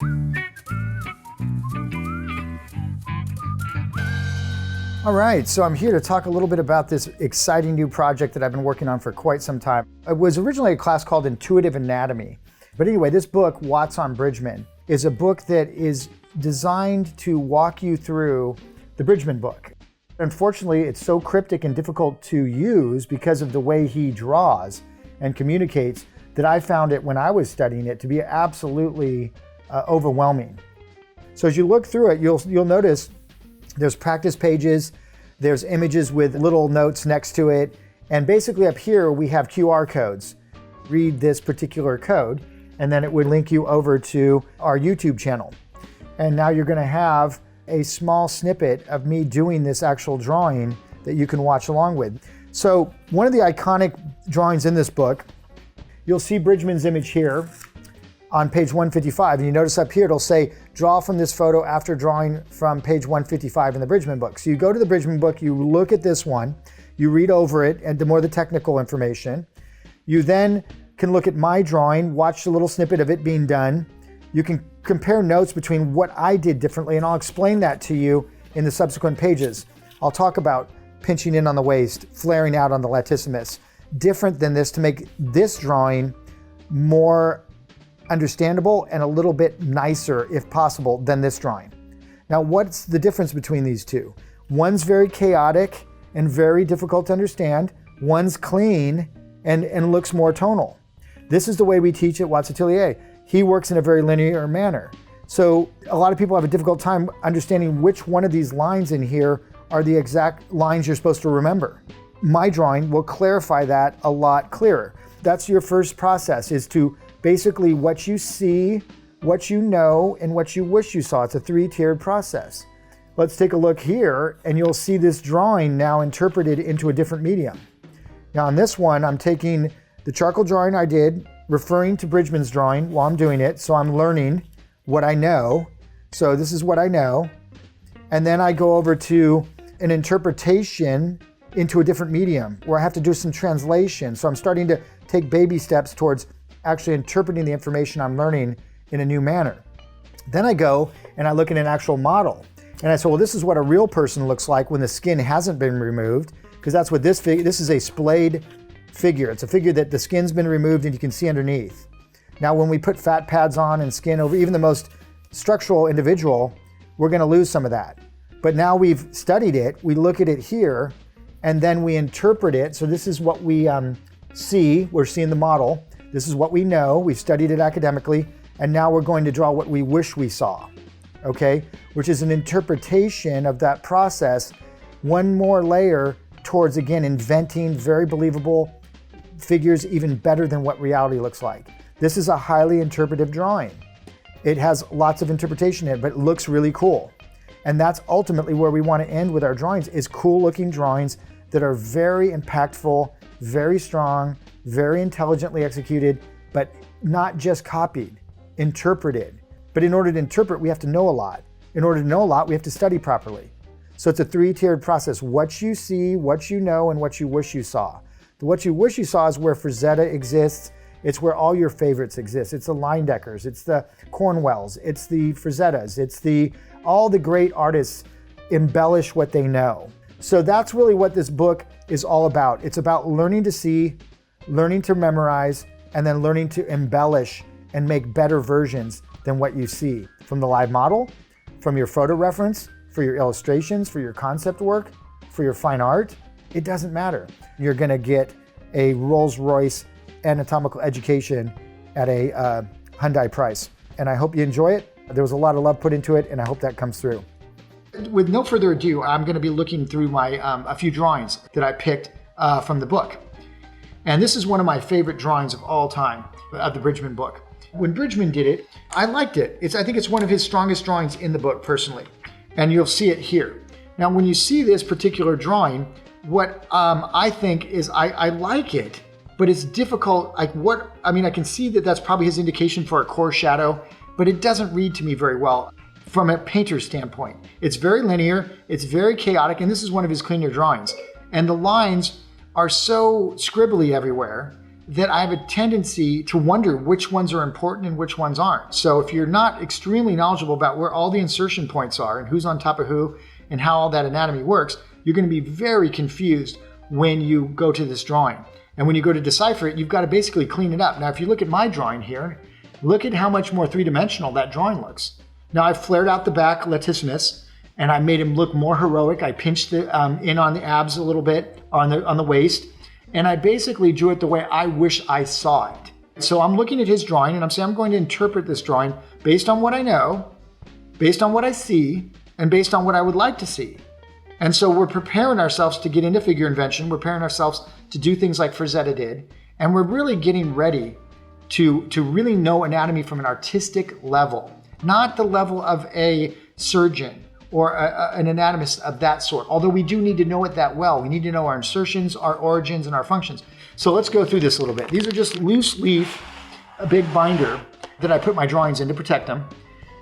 All right, so I'm here to talk a little bit about this exciting new project that I've been working on for quite some time. It was originally a class called Intuitive Anatomy. But anyway, this book, Watts on Bridgman, is a book that is designed to walk you through the Bridgman book. Unfortunately, it's so cryptic and difficult to use because of the way he draws and communicates that I found it when I was studying it to be absolutely overwhelming. So as you look through it, you'll notice there's practice pages, there's images with little notes next to it, and basically up here we have QR codes. Read this particular code, and then it would link you over to our YouTube channel. And now you're gonna have a small snippet of me doing this actual drawing that you can watch along with. So one of the iconic drawings in this book, you'll see Bridgman's image here on page 155, and you notice up here it'll say, draw from this photo after drawing from page 155 in the Bridgman book. So you go to the Bridgman book, you look at this one, you read over it, and the more the technical information. You then can look at my drawing, watch a little snippet of it being done. You can compare notes between what I did differently, and I'll explain that to you in the subsequent pages. I'll talk about pinching in on the waist, flaring out on the latissimus, different than this to make this drawing more understandable and a little bit nicer, if possible, than this drawing. Now, what's the difference between these two? One's very chaotic and very difficult to understand. One's clean and looks more tonal. This is the way we teach at Watts Atelier. He works in a very linear manner. So a lot of people have a difficult time understanding which one of these lines in here are the exact lines you're supposed to remember. My drawing will clarify that a lot clearer. That's your first process, is to basically what you see, what you know, and what you wish you saw. It's a three-tiered process. Let's take a look here, and you'll see this drawing now interpreted into a different medium. Now on this one, I'm taking the charcoal drawing I did, referring to Bridgman's drawing while I'm doing it, so I'm learning what I know. So this is what I know. And then I go over to an interpretation into a different medium where I have to do some translation. So I'm starting to take baby steps towards actually interpreting the information I'm learning in a new manner. Then I go and I look at an actual model. And I say, well, this is what a real person looks like when the skin hasn't been removed, because that's what this is a splayed figure. It's a figure that the skin's been removed and you can see underneath. Now, when we put fat pads on and skin over even the most structural individual, we're gonna lose some of that. But now we've studied it, we look at it here, and then we interpret it. So this is what we see, we're seeing the model. This is what we know, we've studied it academically, and now we're going to draw what we wish we saw, okay? Which is an interpretation of that process, one more layer towards, again, inventing very believable figures even better than what reality looks like. This is a highly interpretive drawing. It has lots of interpretation in it, but it looks really cool. And that's ultimately where we want to end with our drawings, is cool looking drawings that are very impactful, very strong, very intelligently executed, but not just copied, interpreted. But in order to interpret, we have to know a lot. In order to know a lot, we have to study properly. So it's a three-tiered process: what you see, what you know, and what you wish you saw. The what you wish you saw is where Frazetta exists. It's where all your favorites exist. It's the Leindeckers, it's the Cornwells, it's the Frazettas, it's all the great artists embellish what they know. So that's really what this book is all about. It's about learning to see, learning to memorize, and then learning to embellish and make better versions than what you see from the live model, from your photo reference, for your illustrations, for your concept work, for your fine art. It doesn't matter. You're gonna get a Rolls-Royce anatomical education at a Hyundai price. And I hope you enjoy it. There was a lot of love put into it, and I hope that comes through. With no further ado, I'm gonna be looking through my a few drawings that I picked from the book. And this is one of my favorite drawings of all time, of the Bridgman book. When Bridgman did it, I liked it. I think it's one of his strongest drawings in the book, personally. And you'll see it here. Now, when you see this particular drawing, what I think is, I like it, but it's difficult. I can see that that's probably his indication for a core shadow, but it doesn't read to me very well from a painter's standpoint. It's very linear, it's very chaotic, and this is one of his cleaner drawings. And the lines are so scribbly everywhere that I have a tendency to wonder which ones are important and which ones aren't. So if you're not extremely knowledgeable about where all the insertion points are and who's on top of who and how all that anatomy works, you're going to be very confused when you go to this drawing. And when you go to decipher it, you've got to basically clean it up. Now, if you look at my drawing here, look at how much more three-dimensional that drawing looks. Now, I've flared out the back latissimus, and I made him look more heroic. I pinched it in on the abs a little bit, on the waist, and I basically drew it the way I wish I saw it. So I'm looking at his drawing, and I'm saying I'm going to interpret this drawing based on what I know, based on what I see, and based on what I would like to see. And so we're preparing ourselves to get into figure invention. We're preparing ourselves to do things like Frazetta did, and we're really getting ready to really know anatomy from an artistic level, not the level of a surgeon or an anatomist of that sort. Although we do need to know it that well. We need to know our insertions, our origins, and our functions. So let's go through this a little bit. These are just loose leaf, a big binder that I put my drawings in to protect them.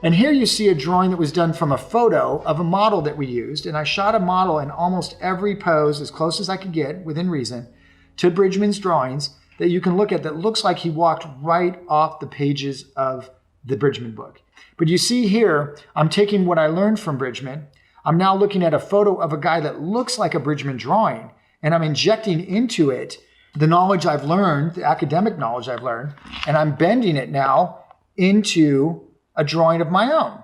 And here you see a drawing that was done from a photo of a model that we used. And I shot a model in almost every pose, as close as I could get within reason, to Bridgman's drawings that you can look at that looks like he walked right off the pages of the Bridgman book. But you see here, I'm taking what I learned from Bridgman. I'm now looking at a photo of a guy that looks like a Bridgman drawing, and I'm injecting into it the knowledge I've learned, the academic knowledge I've learned, and I'm bending it now into a drawing of my own.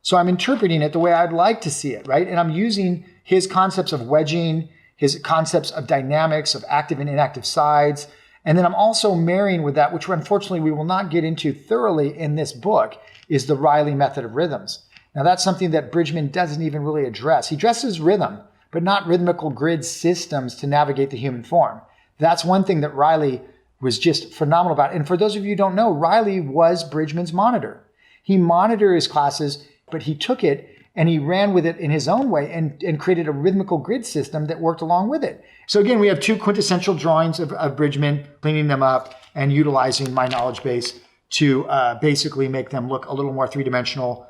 So I'm interpreting it the way I'd like to see it, right? And I'm using his concepts of wedging, his concepts of dynamics, of active and inactive sides. And then I'm also marrying with that, which unfortunately we will not get into thoroughly in this book, is the Riley method of rhythms. Now that's something that Bridgman doesn't even really address. He addresses rhythm, but not rhythmical grid systems to navigate the human form. That's one thing that Riley was just phenomenal about. And for those of you who don't know, Riley was Bridgman's monitor. He monitored his classes, but he took it and he ran with it in his own way and created a rhythmical grid system that worked along with it. So again, we have two quintessential drawings of Bridgman, cleaning them up and utilizing my knowledge base to basically make them look a little more three-dimensional,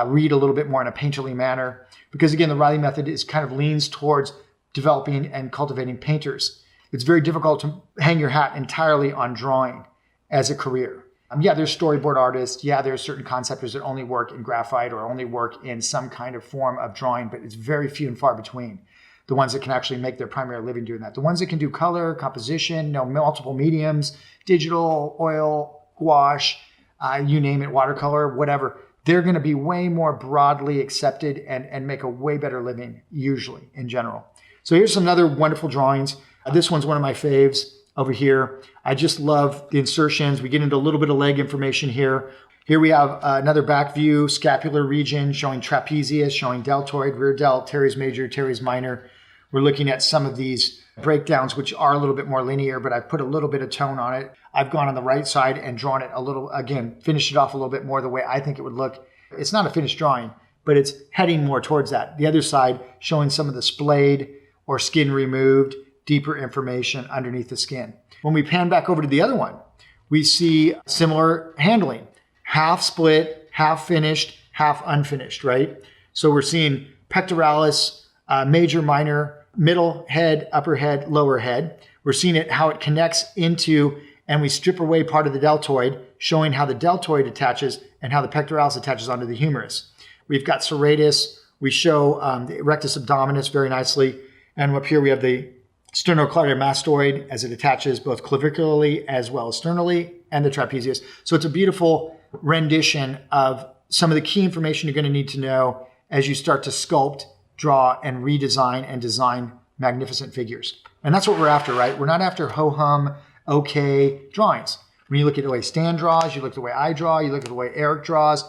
read a little bit more in a painterly manner. Because again, the Riley method is kind of leans towards developing and cultivating painters. It's very difficult to hang your hat entirely on drawing as a career. Yeah, there's storyboard artists. Yeah, there's certain conceptors that only work in graphite or only work in some kind of form of drawing, but it's very few and far between. The ones that can actually make their primary living doing that. The ones that can do color, composition, multiple mediums, digital, oil, gouache, you name it, watercolor, whatever, they're going to be way more broadly accepted and make a way better living, usually, in general. So here's some other wonderful drawings. This one's one of my faves over here. I just love the insertions. We get into a little bit of leg information here. Here we have another back view, scapular region showing trapezius, showing deltoid, rear delt, teres major, teres minor. We're looking at some of these breakdowns, which are a little bit more linear, but I've put a little bit of tone on it. I've gone on the right side and drawn it a little, again, finished it off a little bit more the way I think it would look. It's not a finished drawing, but it's heading more towards that. The other side showing some of the splayed or skin removed, deeper information underneath the skin. When we pan back over to the other one, we see similar handling. Half split, half finished, half unfinished, right? So we're seeing pectoralis, major, minor, middle head, upper head, lower head. We're seeing it, how it connects into, and we strip away part of the deltoid, showing how the deltoid attaches and how the pectoralis attaches onto the humerus. We've got serratus. We show the rectus abdominis very nicely. And up here we have the sternocleidomastoid as it attaches both clavicularly as well as sternally, and the trapezius. So it's a beautiful rendition of some of the key information you're going to need to know as you start to sculpt, draw, and redesign and design magnificent figures. And that's what we're after, right? We're not after ho-hum, okay drawings. When you look at the way Stan draws, you look at the way I draw, you look at the way Eric draws,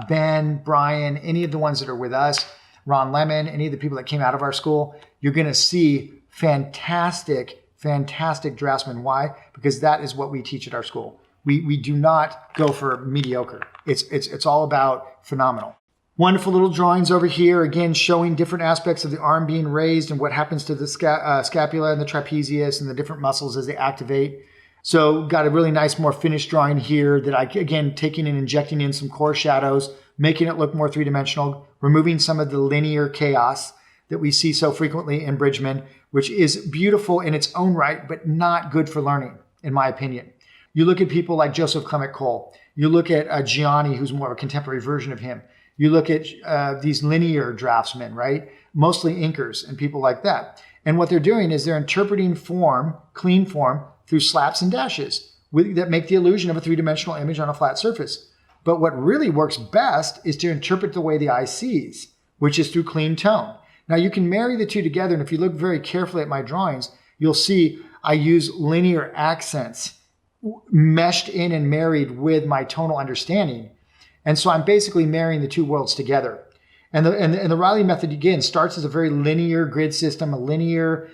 Ben, Brian, any of the ones that are with us, Ron Lemon, any of the people that came out of our school, you're going to see fantastic draftsmen. Why? Because that is what we teach at our school. We do not go for mediocre. It's all about phenomenal. Wonderful little drawings over here, again, showing different aspects of the arm being raised and what happens to the scapula and the trapezius and the different muscles as they activate. So got a really nice, more finished drawing here that I, again, taking and injecting in some core shadows, making it look more three-dimensional, removing some of the linear chaos that we see so frequently in Bridgman, which is beautiful in its own right, but not good for learning. in my opinion. You look at people like Joseph Clement Cole. You look at Gianni, who's more of a contemporary version of him. You look at these linear draftsmen, right? Mostly inkers and people like that. And what they're doing is they're interpreting form, clean form, through slaps and dashes that make the illusion of a three-dimensional image on a flat surface. But what really works best is to interpret the way the eye sees, which is through clean tone. Now you can marry the two together, and if you look very carefully at my drawings, you'll see I use linear accents meshed in and married with my tonal understanding. And so I'm basically marrying the two worlds together. And the Riley method, again, starts as a very linear grid system, a linear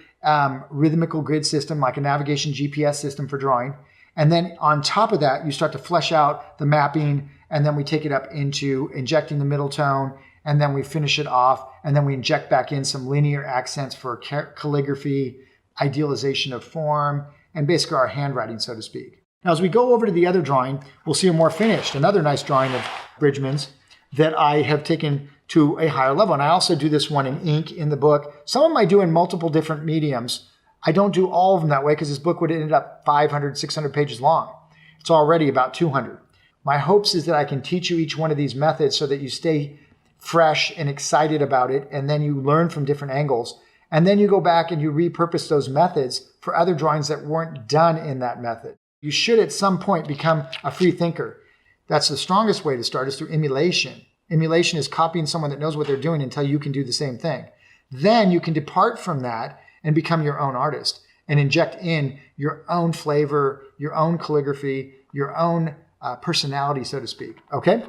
rhythmical grid system, like a navigation GPS system for drawing. And then on top of that, you start to flesh out the mapping, and then we take it up into injecting the middle tone, and then we finish it off, and then we inject back in some linear accents for calligraphy, idealization of form, and basically our handwriting, so to speak. Now, as we go over to the other drawing, we'll see a more finished, another nice drawing of Bridgman's that I have taken to a higher level. And I also do this one in ink in the book. Some of them I do in multiple different mediums. I don't do all of them that way because this book would end up 500, 600 pages long. It's already about 200. My hopes is that I can teach you each one of these methods so that you stay fresh and excited about it, and then you learn from different angles. And then you go back and you repurpose those methods for other drawings that weren't done in that method. You should at some point become a free thinker. That's the strongest way to start, is through emulation. Emulation is copying someone that knows what they're doing until you can do the same thing. Then you can depart from that and become your own artist and inject in your own flavor, your own calligraphy, your own personality, so to speak. Okay?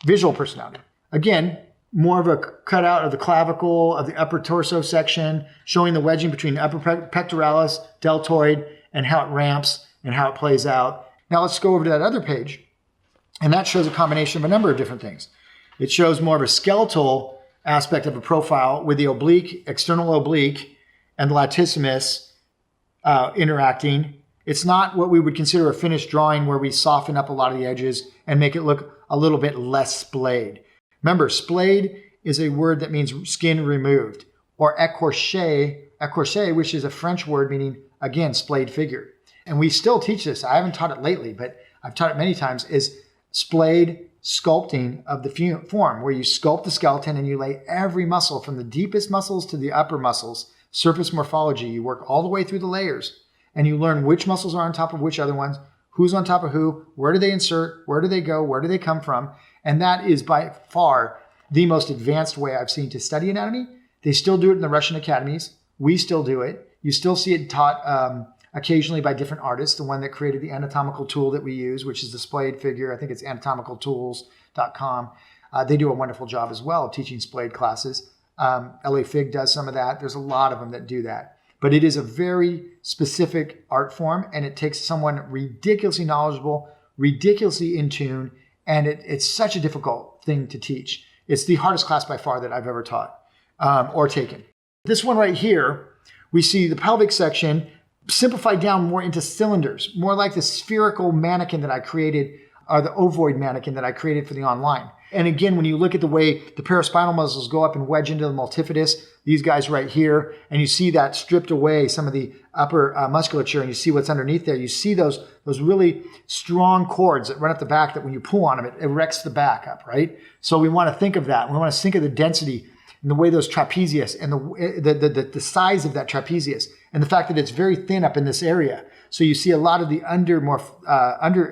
Visual personality. Again, more of a cutout of the clavicle, of the upper torso section, showing the wedging between the upper pectoralis, deltoid, and how it ramps and how it plays out. Now let's go over to that other page. And that shows a combination of a number of different things. It shows more of a skeletal aspect of a profile with the oblique, external oblique, and the latissimus interacting. It's not what we would consider a finished drawing where we soften up a lot of the edges and make it look a little bit less splayed. Remember, splayed is a word that means skin removed, or écorché, which is a French word meaning, again, splayed figure. And we still teach this. I haven't taught it lately, but I've taught it many times, is splayed sculpting of the form, where you sculpt the skeleton and you lay every muscle from the deepest muscles to the upper muscles, surface morphology. You work all the way through the layers and you learn which muscles are on top of which other ones, who's on top of who, where do they insert, where do they go, where do they come from. And that is by far the most advanced way I've seen to study anatomy. They still do it in the Russian academies. We still do it. You still see it taught occasionally by different artists. The one that created the anatomical tool that we use, which is the Splayed figure. I think it's anatomicaltools.com. They do a wonderful job as well of teaching Splayed classes. LA Fig does some of that. There's a lot of them that do that. But it is a very specific art form, and it takes someone ridiculously knowledgeable, ridiculously in tune, and it's such a difficult thing to teach. It's the hardest class by far that I've ever taught or taken. This one right here, we see the pelvic section simplified down more into cylinders, more like the spherical mannequin that I created, or the ovoid mannequin that I created for the online. And again, when you look at the way the paraspinal muscles go up and wedge into the multifidus, these guys right here, and you see that stripped away some of the upper musculature, and you see what's underneath there. You see those really strong cords that run up the back that when you pull on them, it erects the back up, right? So we want to think of that. We want to think of the density and the way those trapezius and the size of that trapezius and the fact that it's very thin up in this area. So you see a lot of the under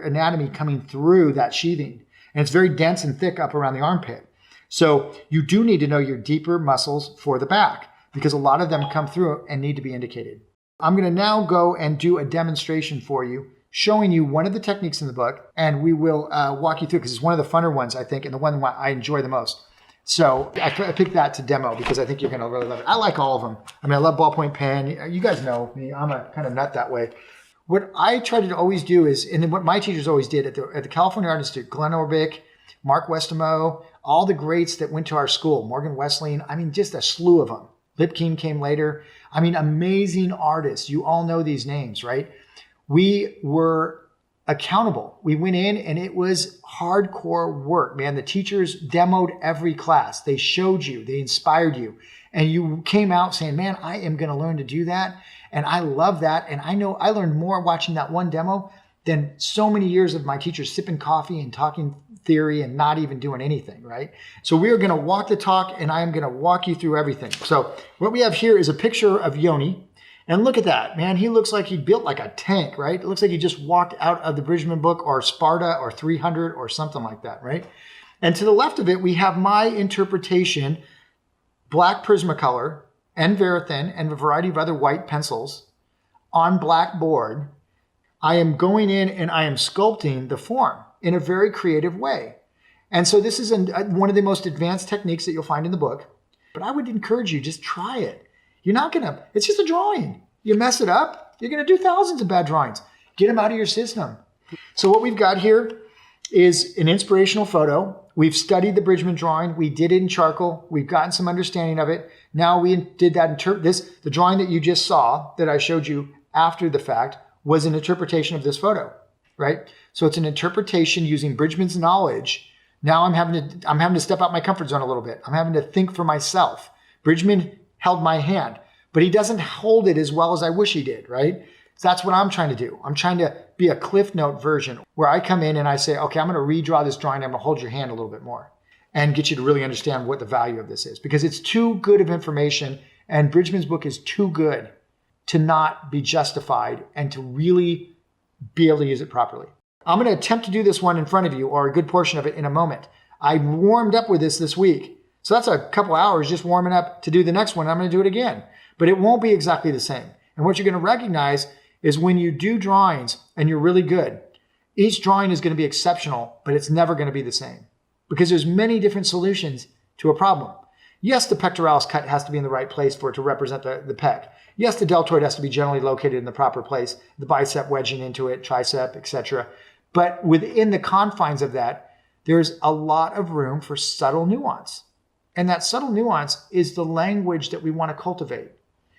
anatomy coming through that sheathing. And it's very dense and thick up around the armpit. So you do need to know your deeper muscles for the back because a lot of them come through and need to be indicated. I'm going to now go and do a demonstration for you, showing you one of the techniques in the book, and we will walk you through because it's one of the funner ones, I think, and the one I enjoy the most. So I picked that to demo because I think you're going to really love it. I like all of them. I mean, I love ballpoint pen. You guys know me. I'm a kind of nut that way. What I try to always do is, and what my teachers always did at the California Art Institute, Glenn Orbick, Mark Westemo, all the greats that went to our school, Morgan Wesleyan, I mean, just a slew of them. Lipkin came later. I mean, amazing artists. You all know these names, right? We were accountable. We went in and it was hardcore work, man. The teachers demoed every class. They showed you, they inspired you. And you came out saying, man, I am going to learn to do that. And I love that. And I know I learned more watching that one demo than so many years of my teachers sipping coffee and talking theory and not even doing anything, right? So we are going to walk the talk, and I am going to walk you through everything. So what we have here is a picture of Yoni. And look at that, man. He looks like he built like a tank, right? It looks like he just walked out of the Bridgman book or Sparta or 300 or something like that, right? And to the left of it, we have my interpretation, black Prismacolor and Verithin and a variety of other white pencils on black board. I am going in and I am sculpting the form in a very creative way. And so this is one of the most advanced techniques that you'll find in the book. But I would encourage you, just try it. You're not going to, it's just a drawing. You mess it up, you're going to do thousands of bad drawings. Get them out of your system. So what we've got here is an inspirational photo. We've studied the Bridgman drawing. We did it in charcoal. We've gotten some understanding of it. Now we did that, the drawing that you just saw that I showed you after the fact was an interpretation of this photo, right? So it's an interpretation using Bridgman's knowledge. Now I'm having to step out my comfort zone a little bit. I'm having to think for myself. Bridgman held my hand, but he doesn't hold it as well as I wish he did, right? So that's what I'm trying to do. I'm trying to be a Cliff Note version where I come in and I say, okay, I'm going to redraw this drawing. I'm going to hold your hand a little bit more and get you to really understand what the value of this is, because it's too good of information, and Bridgman's book is too good to not be justified and to really be able to use it properly. I'm going to attempt to do this one in front of you, or a good portion of it, in a moment. I warmed up with this week. So that's a couple hours just warming up to do the next one. I'm going to do it again, but it won't be exactly the same. And what you're going to recognize is when you do drawings and you're really good, each drawing is going to be exceptional, but it's never going to be the same because there's many different solutions to a problem. Yes, the pectoralis cut has to be in the right place for it to represent the pec. Yes, the deltoid has to be generally located in the proper place, the bicep wedging into it, tricep, etc. But within the confines of that, there's a lot of room for subtle nuance. And that subtle nuance is the language that we want to cultivate.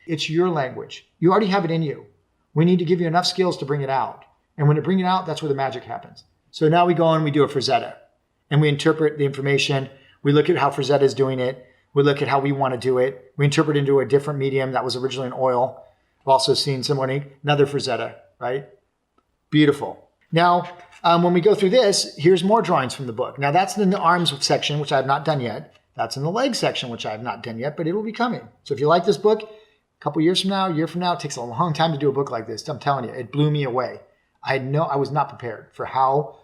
It's your language. You already have it in you. We need to give you enough skills to bring it out. And when you bring it out, that's where the magic happens. So now we go on and we do a Frazetta. And we interpret the information. We look at how Frazetta is doing it. We look at how we want to do it. We interpret into a different medium that was originally an oil. I've also seen another Frazetta, right? Beautiful. Now, when we go through this, here's more drawings from the book. Now that's in the arms section, which I have not done yet. That's in the leg section, which I have not done yet, but it will be coming. So if you like this book, a couple years from now, a year from now, it takes a long time to do a book like this. I'm telling you, it blew me away. I was not prepared for how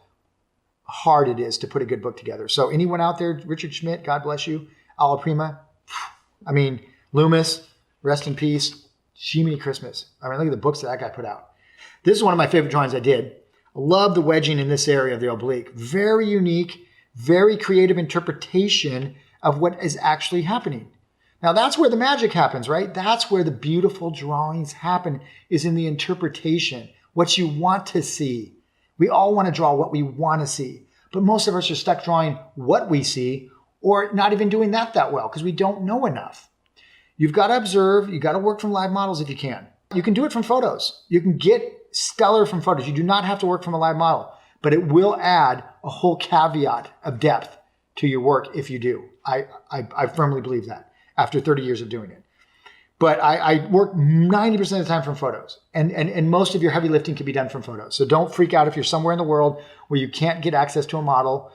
hard it is to put a good book together. So anyone out there, Richard Schmidt, God bless you, Alla Prima, Loomis, rest in peace, Jiminy Christmas. Look at the books that guy put out. This is one of my favorite drawings I did. I love the wedging in this area of the oblique. Very unique, very creative interpretation of what is actually happening. Now that's where the magic happens, right? That's where the beautiful drawings happen, is in the interpretation, what you want to see. We all want to draw what we want to see, but most of us are stuck drawing what we see, or not even doing that well because we don't know enough. You've got to observe. You've got to work from live models if you can. You can do it from photos. You can get stellar from photos. You do not have to work from a live model, but it will add a whole caveat of depth to your work if you do. I firmly believe that after 30 years of doing it. But I work 90% of the time from photos, and most of your heavy lifting can be done from photos. So don't freak out if you're somewhere in the world where you can't get access to a model.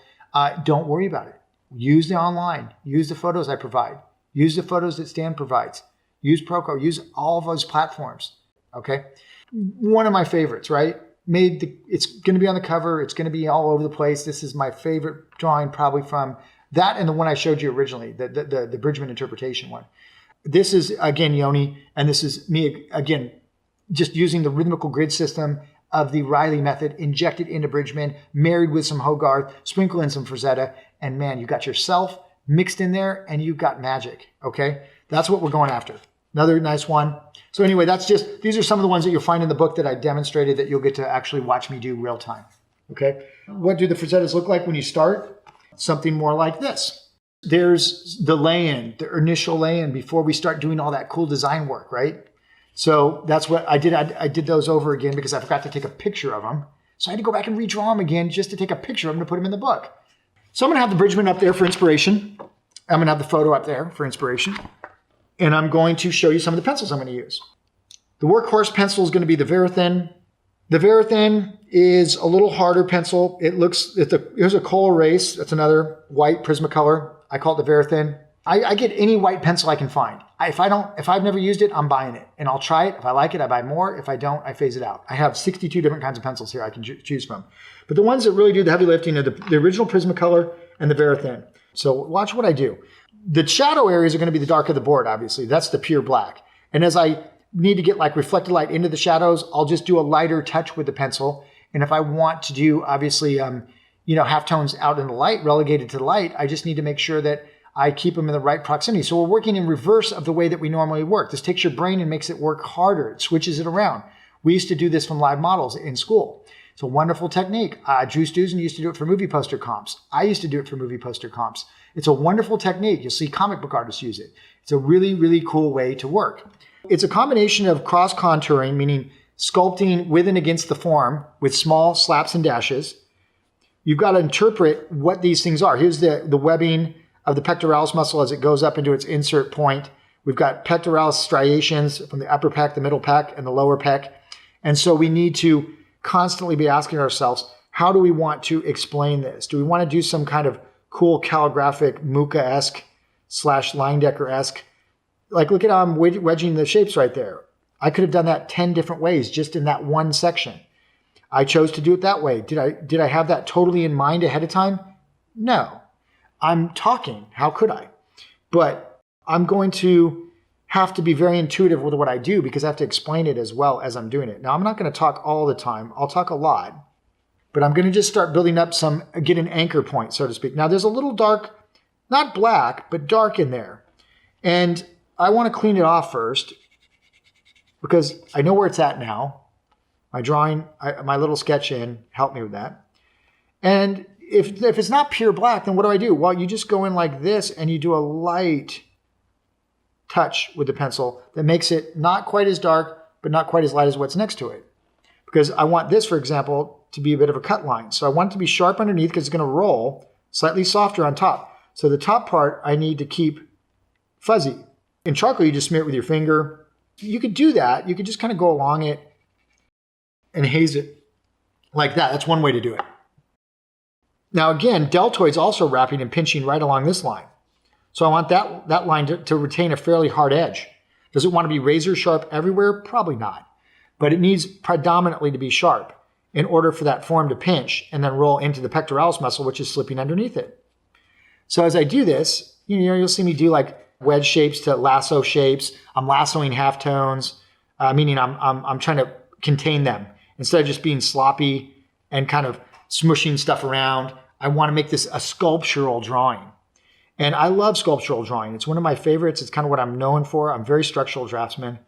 Don't worry about it. Use the online. Use the photos I provide. Use the photos that Stan provides. Use Proko. Use all of those platforms. Okay. One of my favorites, right? It's going to be on the cover. It's going to be all over the place. This is my favorite drawing, probably from that and the one I showed you originally, the Bridgman interpretation one. This is, again, Yoni, and this is me, again, just using the rhythmical grid system of the Riley method, injected into Bridgman, married with some Hogarth, sprinkle in some Frazetta, and man, you got yourself mixed in there, and you've got magic, okay? That's what we're going after. Another nice one. So anyway, these are some of the ones that you'll find in the book that I demonstrated that you'll get to actually watch me do real time, okay? What do the Frazettas look like when you start? Something more like this. There's the lay-in, the initial lay-in before we start doing all that cool design work, right? So that's what I did. I did those over again because I forgot to take a picture of them. So I had to go back and redraw them again just to take a picture of them to put them in the book. So I'm going to have the Bridgman up there for inspiration. I'm going to have the photo up there for inspiration. And I'm going to show you some of the pencils I'm going to use. The workhorse pencil is going to be the Verithin. The Verithin is a little harder pencil. Here's a Coal Erase. That's another white Prismacolor. I call it the Verithin. I get any white pencil I can find. If I've never used it, I'm buying it. And I'll try it. If I like it, I buy more. If I don't, I phase it out. I have 62 different kinds of pencils here I can choose from. But the ones that really do the heavy lifting are the original Prismacolor and the Verithin. So watch what I do. The shadow areas are going to be the dark of the board, obviously. That's the pure black. And as I need to get like reflected light into the shadows, I'll just do a lighter touch with the pencil. And if I want to do, obviously, halftones out in the light, relegated to the light, I just need to make sure that I keep them in the right proximity. So we're working in reverse of the way that we normally work. This takes your brain and makes it work harder. It switches it around. We used to do this from live models in school. It's a wonderful technique. Drew Stuzan used to do it for movie poster comps. I used to do it for movie poster comps. It's a wonderful technique. You'll see comic book artists use it. It's a really, really cool way to work. It's a combination of cross-contouring, meaning sculpting with and against the form with small slaps and dashes. You've got to interpret what these things are. Here's the webbing of the pectoralis muscle as it goes up into its insert point. We've got pectoralis striations from the upper pec, the middle pec, and the lower pec. And so we need to constantly be asking ourselves, how do we want to explain this? Do we want to do some kind of cool calligraphic Mucha-esque / Leyendecker-esque? Like, look at how I'm wedging the shapes right there. I could have done that 10 different ways just in that one section. I chose to do it that way. Did I have that totally in mind ahead of time? No. I'm talking. How could I? But I'm going to have to be very intuitive with what I do because I have to explain it as well as I'm doing it. Now, I'm not going to talk all the time. I'll talk a lot. But I'm going to just start building up get an anchor point, so to speak. Now, there's a little dark, not black, but dark in there. And I want to clean it off first because I know where it's at now. My drawing, my little sketch in helped me with that. And if it's not pure black, then what do? Well, you just go in like this and you do a light touch with the pencil that makes it not quite as dark, but not quite as light as what's next to it. Because I want this, for example, to be a bit of a cut line. So I want it to be sharp underneath because it's going to roll, slightly softer on top. So the top part I need to keep fuzzy. In charcoal, you just smear it with your finger. You could do that. You could just kind of go along it and haze it like that. That's one way to do it. Now again, deltoid's also wrapping and pinching right along this line. So I want that line to retain a fairly hard edge. Does it want to be razor sharp everywhere? Probably not. But it needs predominantly to be sharp in order for that form to pinch and then roll into the pectoralis muscle, which is slipping underneath it. So as I do this, you'll see me do like wedge shapes to lasso shapes. I'm lassoing halftones, meaning I'm trying to contain them. Instead of just being sloppy and kind of smushing stuff around, I want to make this a sculptural drawing. And I love sculptural drawing. It's one of my favorites. It's kind of what I'm known for. I'm a very structural draftsman.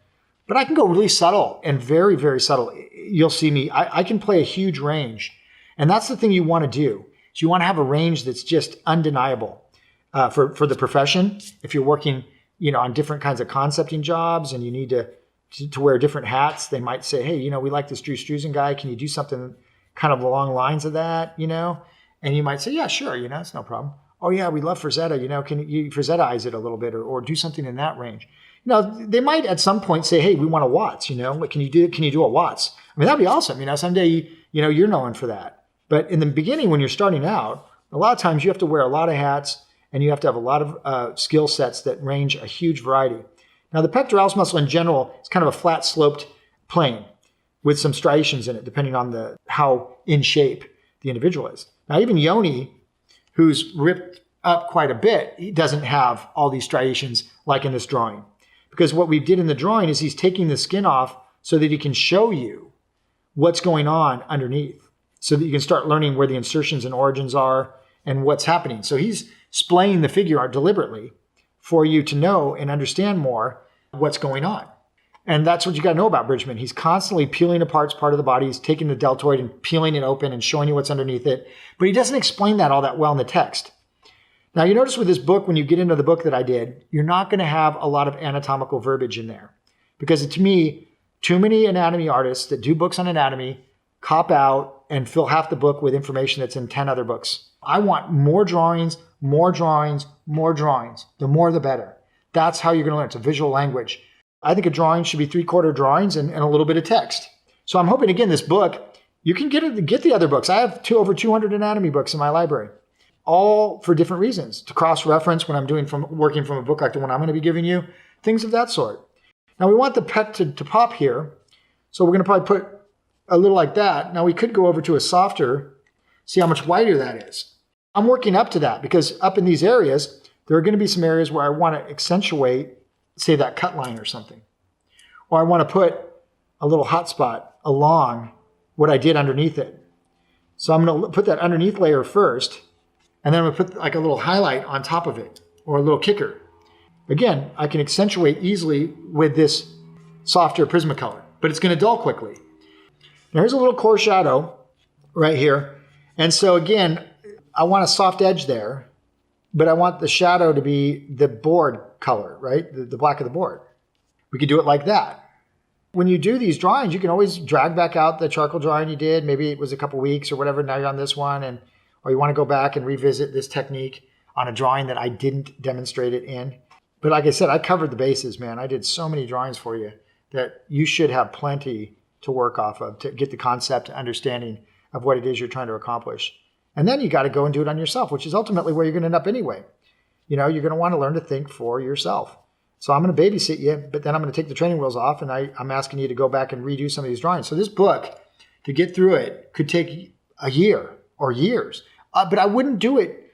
But I can go really subtle and very, very subtle. You'll see me. I can play a huge range. And that's the thing you want to do. So you want to have a range that's just undeniable for the profession. If you're working on different kinds of concepting jobs and you need to wear different hats, they might say, hey, we like this Drew Struzan guy. Can you do something kind of along lines of that, And you might say, yeah, sure, it's no problem. Oh yeah, we love Frazetta, can you Frazettaize it a little bit or do something in that range? They might at some point say, hey, we want a Watts, what can you do a Watts? I mean, that'd be awesome. Someday, you're known for that. But in the beginning, when you're starting out, a lot of times you have to wear a lot of hats and you have to have a lot of skill sets that range a huge variety. Now, the pectoralis muscle in general is kind of a flat sloped plane with some striations in it, depending on how in shape the individual is. Now, even Yoni, who's ripped up quite a bit, he doesn't have all these striations like in this drawing. Because what we did in the drawing is he's taking the skin off so that he can show you what's going on underneath, so that you can start learning where the insertions and origins are and what's happening. So he's splaying the figure art deliberately for you to know and understand more what's going on. And that's what you got to know about Bridgman. He's constantly peeling apart part of the body. He's taking the deltoid and peeling it open and showing you what's underneath it. But he doesn't explain that all that well in the text. Now, you notice with this book, when you get into the book that I did, you're not going to have a lot of anatomical verbiage in there. Because to me, too many anatomy artists that do books on anatomy cop out and fill half the book with information that's in 10 other books. I want more drawings, more drawings, more drawings. The more, the better. That's how you're going to learn. It's a visual language. I think a drawing should be 3/4 drawings and a little bit of text. So I'm hoping, again, this book, you can get the other books. I have over 200 anatomy books in my library, all for different reasons, to cross-reference when I'm working from a book like the one I'm going to be giving you, things of that sort. Now we want the pet to pop here, so we're going to probably put a little like that. Now we could go over to a softer, see how much wider that is. I'm working up to that because up in these areas, there are going to be some areas where I want to accentuate, say, that cut line or something. Or I want to put a little hot spot along what I did underneath it. So I'm going to put that underneath layer first, and then I'm going to put like a little highlight on top of it, or a little kicker. Again, I can accentuate easily with this softer Prismacolor, but it's going to dull quickly. Now here's a little core shadow right here. And so again, I want a soft edge there, but I want the shadow to be the board color, right? The black of the board. We could do it like that. When you do these drawings, you can always drag back out the charcoal drawing you did. Maybe it was a couple weeks or whatever. Now you're on this one, or you want to go back and revisit this technique on a drawing that I didn't demonstrate it in. But like I said, I covered the bases, man. I did so many drawings for you that you should have plenty to work off of to get the concept, understanding of what it is you're trying to accomplish. And then you got to go and do it on yourself, which is ultimately where you're going to end up anyway. You're going to want to learn to think for yourself. So I'm going to babysit you, but then I'm going to take the training wheels off, and I'm asking you to go back and redo some of these drawings. So this book, to get through it, could take a year or years. But I wouldn't do it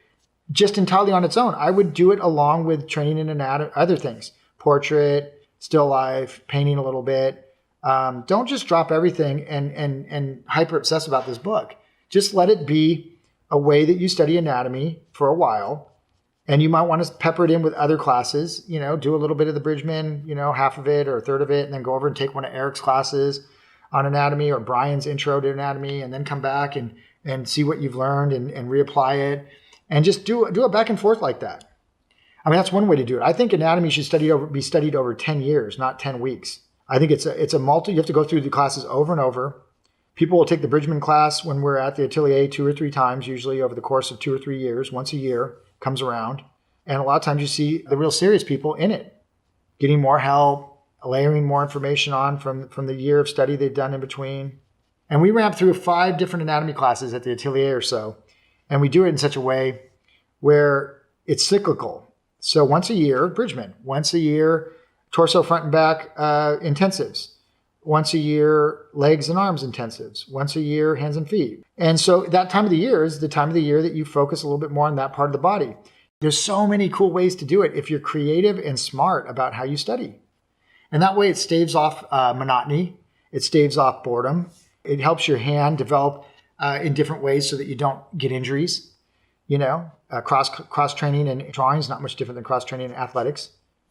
just entirely on its own. I would do it along with training in other things. Portrait, still life, painting a little bit. Don't just drop everything and hyper obsess about this book. Just let it be a way that you study anatomy for a while. And you might want to pepper it in with other classes, do a little bit of the Bridgman, half of it or a third of it, and then go over and take one of Eric's classes on anatomy or Brian's intro to anatomy, and then come back and see what you've learned and reapply it. And just do it back and forth like that. I mean, that's one way to do it. I think anatomy should be studied over 10 years, not 10 weeks. I think it's a you have to go through the classes over and over. People will take the Bridgman class when we're at the atelier 2 or 3 times, usually over the course of 2 or 3 years, once a year comes around. And a lot of times you see the real serious people in it, getting more help, layering more information on from the year of study they've done in between. And we ran through 5 different anatomy classes at the atelier or so. And we do it in such a way where it's cyclical. So once a year, Bridgman. Once a year, torso, front and back intensives. Once a year, legs and arms intensives. Once a year, hands and feet. And so that time of the year is the time of the year that you focus a little bit more on that part of the body. There's so many cool ways to do it if you're creative and smart about how you study. And that way it staves off monotony. It staves off boredom. It helps your hand develop in different ways so that you don't get injuries. Cross training and drawing is not much different than cross training in athletics.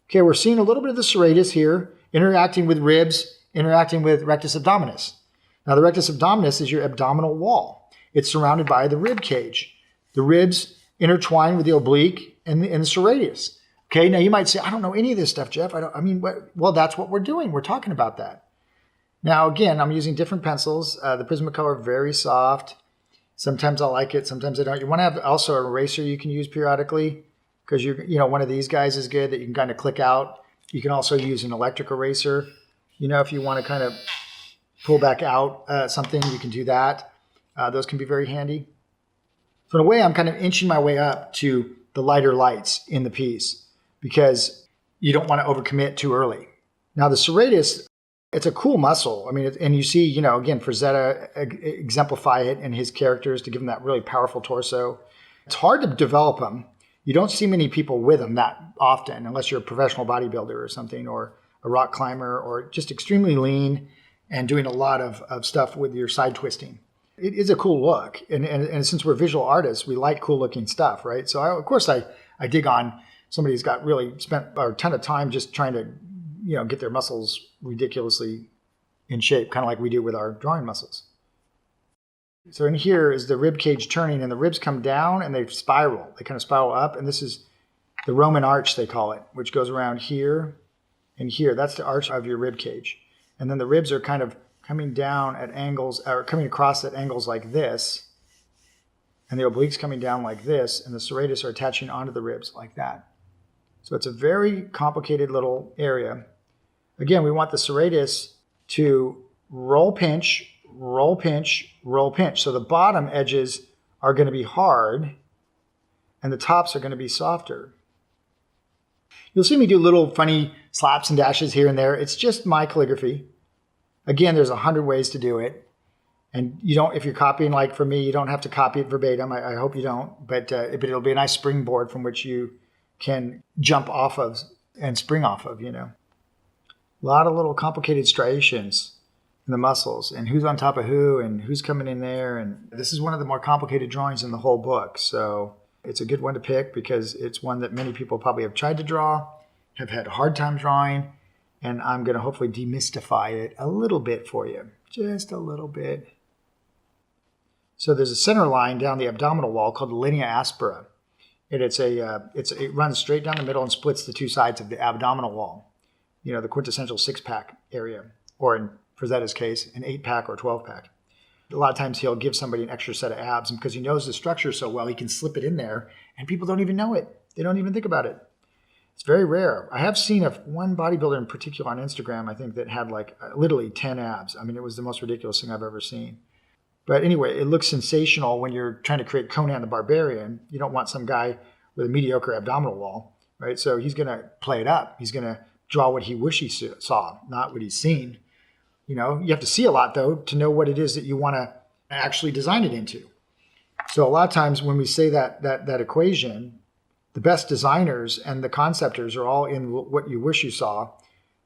Okay, we're seeing a little bit of the serratus here, interacting with ribs, interacting with rectus abdominis. Now the rectus abdominis is your abdominal wall. It's surrounded by the rib cage. The ribs intertwine with the oblique and the serratus. Okay, now you might say, I don't know any of this stuff, Jeff. Well, that's what we're doing. We're talking about that. Now, again, I'm using different pencils. The Prismacolor, very soft. Sometimes I like it, sometimes I don't. You want to have also an eraser you can use periodically because one of these guys is good that you can kind of click out. You can also use an electric eraser. If you want to kind of pull back out something, you can do that. Those can be very handy. So in a way, I'm kind of inching my way up to the lighter lights in the piece because you don't want to overcommit too early. Now the serratus, it's a cool muscle. I mean, and you see, again, Frazetta exemplify it in his characters to give them that really powerful torso. It's hard to develop them. You don't see many people with them that often unless you're a professional bodybuilder or something, or a rock climber, or just extremely lean and doing a lot of stuff with your side twisting. It is a cool look. And since we're visual artists, we like cool looking stuff, right? So of course I dig on somebody who's got really spent a ton of time just trying to, get their muscles ridiculously in shape, kind of like we do with our drawing muscles. So in here is the rib cage turning, and the ribs come down and they spiral. They kind of spiral up, and this is the Roman arch, they call it, which goes around here and here. That's the arch of your rib cage. And then the ribs are kind of coming down at angles, or coming across at angles like this, and the obliques coming down like this, and the serratus are attaching onto the ribs like that. So it's a very complicated little area. Again, we want the serratus to roll, pinch, roll, pinch, roll, pinch. So the bottom edges are going to be hard and the tops are going to be softer. You'll see me do little funny slaps and dashes here and there. It's just my calligraphy. Again, there's 100 ways to do it. And you don't, if you're copying like for me, you don't have to copy it verbatim. I hope you don't, but it'll be a nice springboard from which you can jump off of and spring off of, A lot of little complicated striations in the muscles and who's on top of who and who's coming in there. And this is one of the more complicated drawings in the whole book. So it's a good one to pick because it's one that many people probably have tried to draw, have had a hard time drawing, and I'm going to hopefully demystify it a little bit for you, just a little bit. So there's a center line down the abdominal wall called the linea aspera. And it runs straight down the middle and splits the two sides of the abdominal wall, the quintessential 6-pack area, or in Frazetta's case, an 8-pack or 12-pack. A lot of times he'll give somebody an extra set of abs, and because he knows the structure so well, he can slip it in there, and people don't even know it. They don't even think about it. It's very rare. I have seen one bodybuilder in particular on Instagram, I think, that had literally 10 abs. I mean, it was the most ridiculous thing I've ever seen. But anyway, it looks sensational when you're trying to create Conan the Barbarian. You don't want some guy with a mediocre abdominal wall, right? So he's going to play it up. He's going to draw what he wish he saw, not what he's seen. You have to see a lot, though, to know what it is that you want to actually design it into. So a lot of times when we say that equation, the best designers and the conceptors are all in what you wish you saw.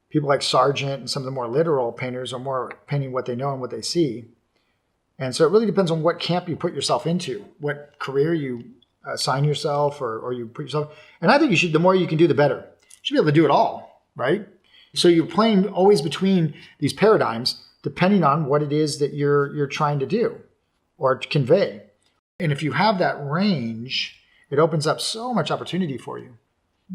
People like Sargent and some of the more literal painters are more painting what they know and what they see. And so it really depends on what camp you put yourself into, what career you assign yourself or you put yourself. And I think the more you can do, the better. You should be able to do it all, right? So you're playing always between these paradigms, depending on what it is that you're trying to do or to convey. And if you have that range, it opens up so much opportunity for you.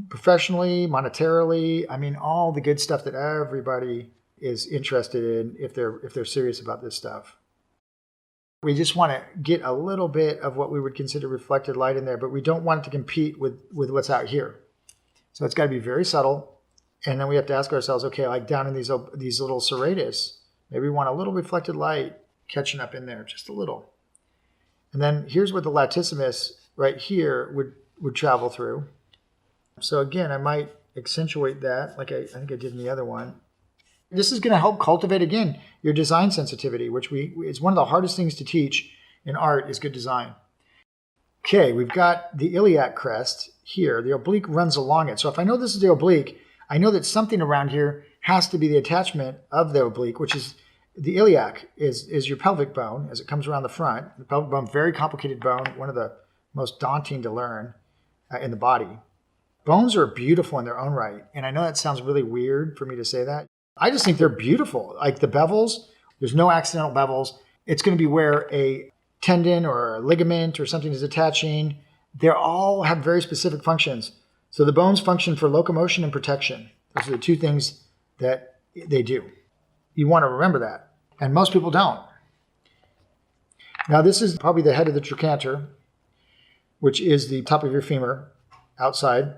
Professionally, monetarily, all the good stuff that everybody is interested in if they're serious about this stuff. We just want to get a little bit of what we would consider reflected light in there, but we don't want it to compete with what's out here. So it's got to be very subtle. And then we have to ask ourselves, okay, like down in these little serratus, maybe we want a little reflected light catching up in there, just a little. And then here's where the latissimus right here would travel through. So again, I might accentuate that like I think I did in the other one. This is going to help cultivate, again, your design sensitivity, which it's one of the hardest things to teach in art is good design. Okay, we've got the iliac crest here. The oblique runs along it. So if I know this is the oblique, I know that something around here has to be the attachment of the oblique, which is the iliac is your pelvic bone as it comes around the front. The pelvic bone, very complicated bone, one of the most daunting to learn in the body. Bones are beautiful in their own right. And I know that sounds really weird for me to say that. I just think they're beautiful. Like the bevels, there's no accidental bevels. It's going to be where a tendon or a ligament or something is attaching. They all have very specific functions. So the bones function for locomotion and protection. Those are the two things that they do. You want to remember that. And most people don't. Now this is probably the head of the trochanter, which is the top of your femur outside,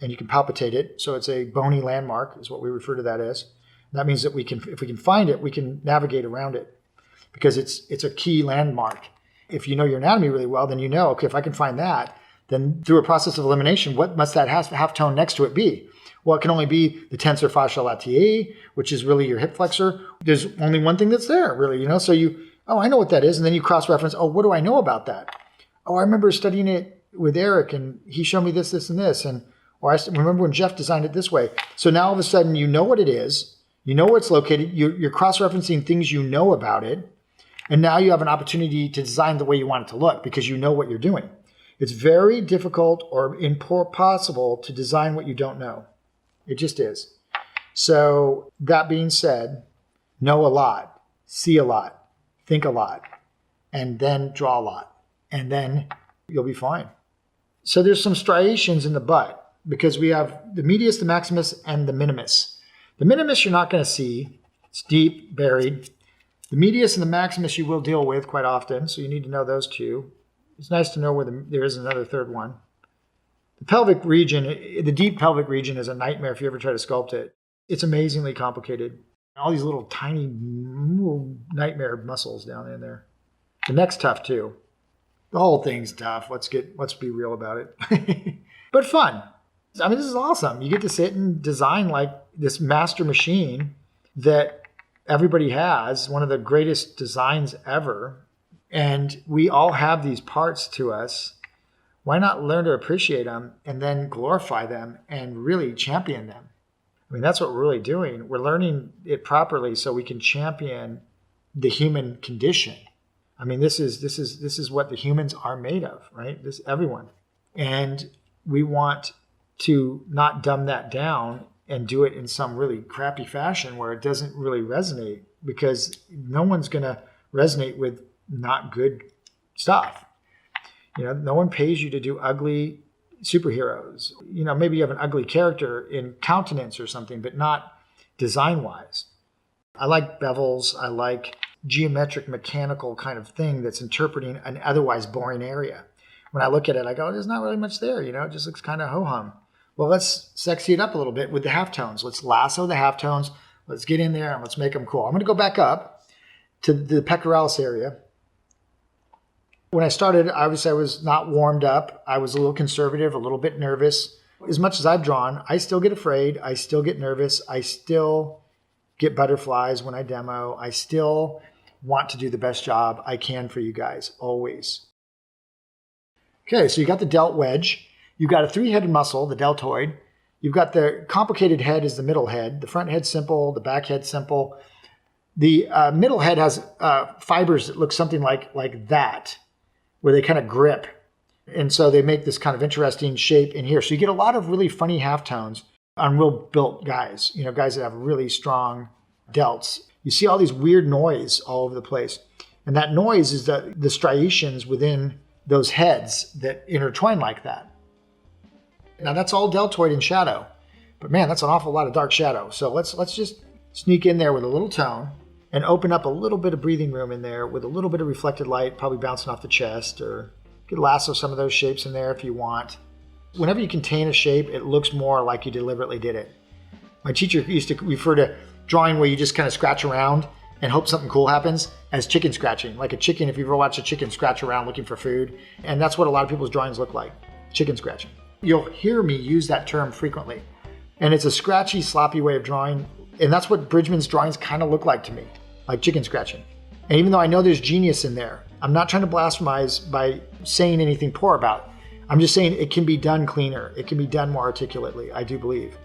and you can palpitate it. So it's a bony landmark is what we refer to that as. That means that if we can find it, we can navigate around it because it's a key landmark. If you know your anatomy really well, then you know, okay, if I can find that, then through a process of elimination, what must that half tone next to it be? Well, it can only be the tensor fascia latiae, which is really your hip flexor. There's only one thing that's there, really, So I know what that is. And then you cross-reference, what do I know about that? I remember studying it with Eric, and he showed me this, this, and this. Or I remember when Jeff designed it this way. So now all of a sudden, you know what it is. You know where it's located. You're cross-referencing things you know about it. And now you have an opportunity to design the way you want it to look because you know what you're doing. It's very difficult or impossible to design what you don't know. It just is. So that being said, know a lot, see a lot, think a lot, and then draw a lot. And then you'll be fine. So there's some striations in the butt because we have the medius, the maximus, and the minimus. The minimus you're not going to see. It's deep, buried. The medius and the maximus you will deal with quite often, so you need to know those two. It's nice to know where there is another third one. The pelvic region, the deep pelvic region is a nightmare if you ever try to sculpt it. It's amazingly complicated. All these little tiny nightmare muscles down in there. The neck's tough too. The whole thing's tough. Let's be real about it. But fun. I mean, this is awesome. You get to sit and design like this master machine that everybody has, one of the greatest designs ever. And we all have these parts to us. Why not learn to appreciate them and then glorify them and really champion them? I mean, that's what we're really doing. We're learning it properly so we can champion the human condition. I mean, this is what the humans are made of, right? This everyone. And we want to not dumb that down and do it in some really crappy fashion where it doesn't really resonate, because no one's going to resonate with not good stuff. You know, no one pays you to do ugly superheroes. You know, maybe you have an ugly character in countenance or something, but not design-wise. I like bevels. I like geometric, mechanical kind of thing that's interpreting an otherwise boring area. When I look at it, I go, there's not really much there. You know, it just looks kind of ho-hum. Well, let's sexy it up a little bit with the halftones. Let's lasso the halftones. Let's get in there and let's make them cool. I'm going to go back up to the pectoralis area. When I started, obviously I was not warmed up. I was a little conservative, a little bit nervous. As much as I've drawn, I still get afraid. I still get nervous. I still get butterflies when I demo. I still want to do the best job I can for you guys, always. Okay, so you got the delt wedge. You've got a three-headed muscle, the deltoid. You've got the complicated head is the middle head. The front head's simple. The back head's simple. The middle head has fibers that look something like that, where they kind of grip. And so they make this kind of interesting shape in here. So you get a lot of really funny halftones on real built guys, you know, guys that have really strong delts. You see all these weird noise all over the place. And that noise is the striations within those heads that intertwine like that. Now that's all deltoid in shadow, but man, that's an awful lot of dark shadow. So let's just sneak in there with a little tone and open up a little bit of breathing room in there with a little bit of reflected light, probably bouncing off the chest, or you could lasso some of those shapes in there if you want. Whenever you contain a shape, it looks more like you deliberately did it. My teacher used to refer to drawing where you just kind of scratch around and hope something cool happens as chicken scratching. Like a chicken, if you've ever watched a chicken scratch around looking for food. And that's what a lot of people's drawings look like, chicken scratching. You'll hear me use that term frequently. And it's a scratchy, sloppy way of drawing. And that's what Bridgman's drawings kind of look like to me, like chicken scratching. And even though I know there's genius in there, I'm not trying to blasphemize by saying anything poor about it. I'm just saying it can be done cleaner. It can be done more articulately, I do believe.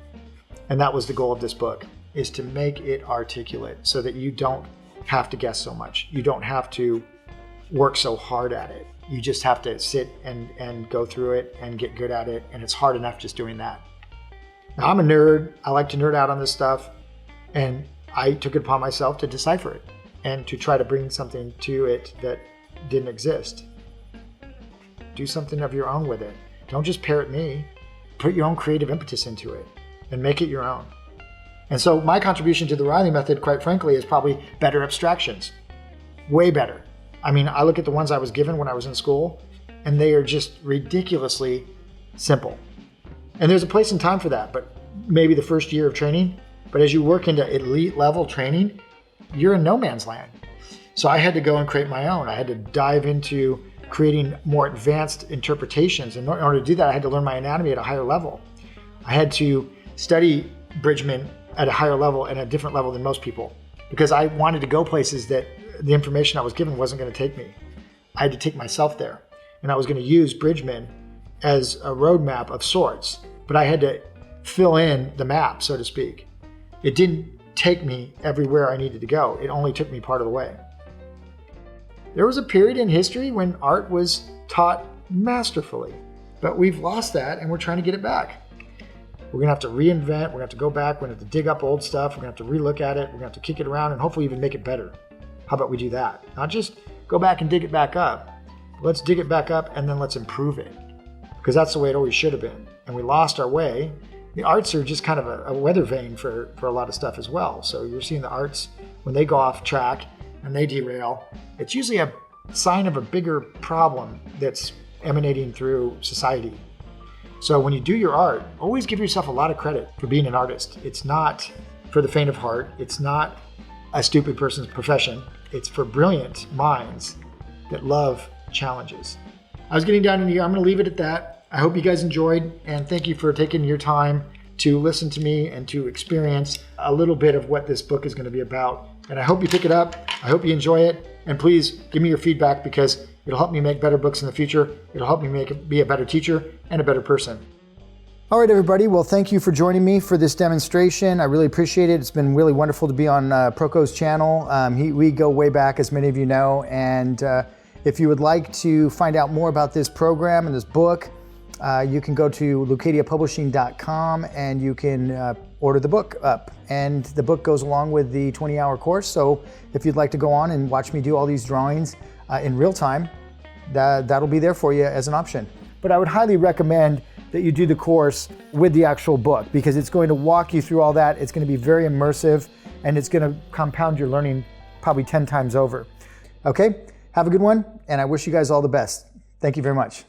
And that was the goal of this book, is to make it articulate so that you don't have to guess so much. You don't have to work so hard at it. You just have to sit and go through it and get good at it. And it's hard enough just doing that. Now, I'm a nerd. I like to nerd out on this stuff. And I took it upon myself to decipher it and to try to bring something to it that didn't exist. Do something of your own with it. Don't just parrot me. Put your own creative impetus into it and make it your own. And so my contribution to the Riley method, quite frankly, is probably better abstractions. Way better. I mean, I look at the ones I was given when I was in school, and they are just ridiculously simple. And there's a place and time for that, but maybe the first year of training. But as you work into elite level training, you're in no man's land. So I had to go and create my own. I had to dive into creating more advanced interpretations. And in order to do that, I had to learn my anatomy at a higher level. I had to study Bridgman at a higher level and a different level than most people, because I wanted to go places that the information I was given wasn't going to take me. I had to take myself there. And I was going to use Bridgman as a roadmap of sorts, but I had to fill in the map, so to speak. It didn't take me everywhere I needed to go. It only took me part of the way. There was a period in history when art was taught masterfully, but we've lost that and we're trying to get it back. We're going to have to reinvent. We're going to have to go back. We're going to have to dig up old stuff. We're going to have to relook at it. We're going to have to kick it around and hopefully even make it better. How about we do that? Not just go back and dig it back up. Let's dig it back up and then let's improve it, because that's the way it always should have been. And we lost our way. The arts are just kind of a weather vane for a lot of stuff as well. So you're seeing the arts, when they go off track and they derail, it's usually a sign of a bigger problem that's emanating through society. So when you do your art, always give yourself a lot of credit for being an artist. It's not for the faint of heart. It's not a stupid person's profession. It's for brilliant minds that love challenges. I was getting down in here. I'm going to leave it at that. I hope you guys enjoyed, and thank you for taking your time to listen to me and to experience a little bit of what this book is going to be about. And I hope you pick it up. I hope you enjoy it. And please give me your feedback, because it'll help me make better books in the future. It'll help me be a better teacher and a better person. All right, everybody. Well, thank you for joining me for this demonstration. I really appreciate it. It's been really wonderful to be on Proko's channel. We go way back, as many of you know. And if you would like to find out more about this program and this book, you can go to lucadiapublishing.com and you can order the book up. And the book goes along with the 20-hour course. So if you'd like to go on and watch me do all these drawings in real time, that'll be there for you as an option. But I would highly recommend that you do the course with the actual book, because it's going to walk you through all that. It's going to be very immersive, and it's going to compound your learning probably 10 times over. Okay, have a good one, and I wish you guys all the best. Thank you very much.